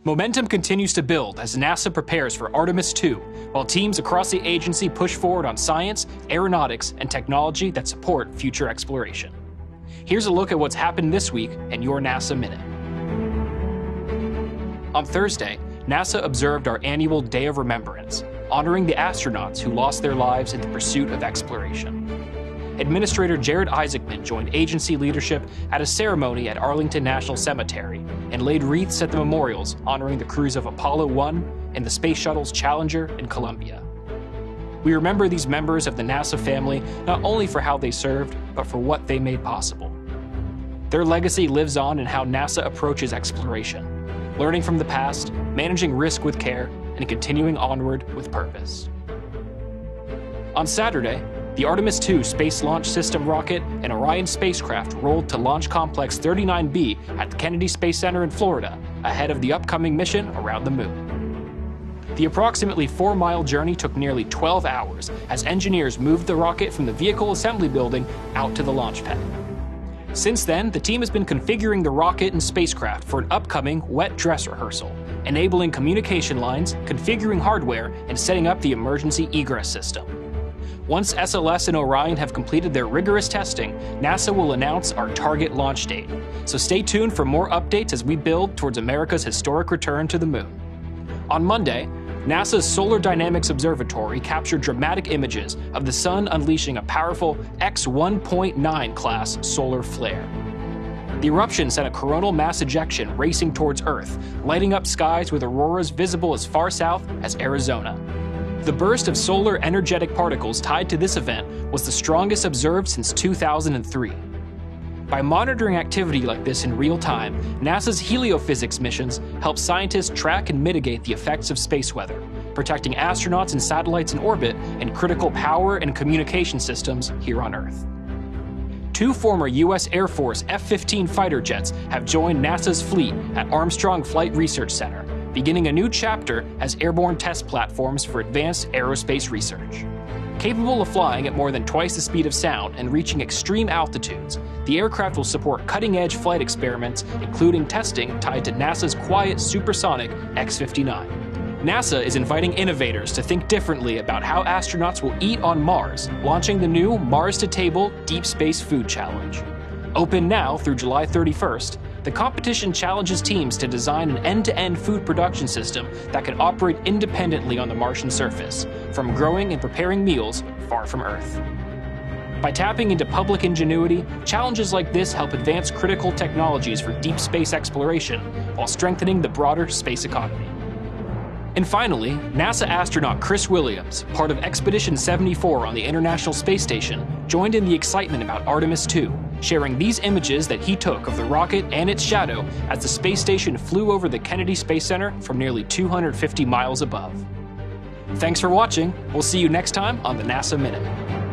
Momentum continues to build as NASA prepares for Artemis II, while teams across the agency push forward on science, aeronautics, and technology that support future exploration. Here's a look at what's happened this week in your NASA Minute. On Thursday, NASA observed our annual Day of Remembrance, honoring the astronauts who lost their lives in the pursuit of exploration. Administrator Jared Isaacman joined agency leadership at a ceremony at Arlington National Cemetery and laid wreaths at the memorials honoring the crews of Apollo 1 and the Space Shuttle's Challenger and Columbia. We remember these members of the NASA family not only for how they served, but for what they made possible. Their legacy lives on in how NASA approaches exploration, learning from the past, managing risk with care, and continuing onward with purpose. On Saturday, the Artemis II Space Launch System rocket and Orion spacecraft rolled to Launch Complex 39B at the Kennedy Space Center in Florida, ahead of the upcoming mission around the Moon. The approximately 4-mile journey took nearly 12 hours as engineers moved the rocket from the Vehicle Assembly Building out to the launch pad. Since then, the team has been configuring the rocket and spacecraft for an upcoming wet dress rehearsal, enabling communication lines, configuring hardware, and setting up the emergency egress system. Once SLS and Orion have completed their rigorous testing, NASA will announce our target launch date. So stay tuned for more updates as we build towards America's historic return to the Moon. On Monday, NASA's Solar Dynamics Observatory captured dramatic images of the Sun unleashing a powerful X-1.9 class solar flare. The eruption sent a coronal mass ejection racing towards Earth, lighting up skies with auroras visible as far south as Arizona. The burst of solar energetic particles tied to this event was the strongest observed since 2003. By monitoring activity like this in real time, NASA's heliophysics missions help scientists track and mitigate the effects of space weather, protecting astronauts and satellites in orbit and critical power and communication systems here on Earth. 2 former U.S. Air Force F-15 fighter jets have joined NASA's fleet at Armstrong Flight Research Center, beginning a new chapter as airborne test platforms for advanced aerospace research. Capable of flying at more than twice the speed of sound and reaching extreme altitudes, the aircraft will support cutting-edge flight experiments, including testing tied to NASA's quiet supersonic X-59. NASA is inviting innovators to think differently about how astronauts will eat on Mars, launching the new Mars to Table Deep Space Food Challenge. Open now through July 31st, the competition challenges teams to design an end-to-end food production system that can operate independently on the Martian surface, from growing and preparing meals far from Earth. By tapping into public ingenuity, challenges like this help advance critical technologies for deep space exploration while strengthening the broader space economy. And finally, NASA astronaut Chris Williams, part of Expedition 74 on the International Space Station, joined in the excitement about Artemis II, sharing these images that he took of the rocket and its shadow as the space station flew over the Kennedy Space Center from nearly 250 miles above. Thanks for watching. We'll see you next time on the NASA Minute.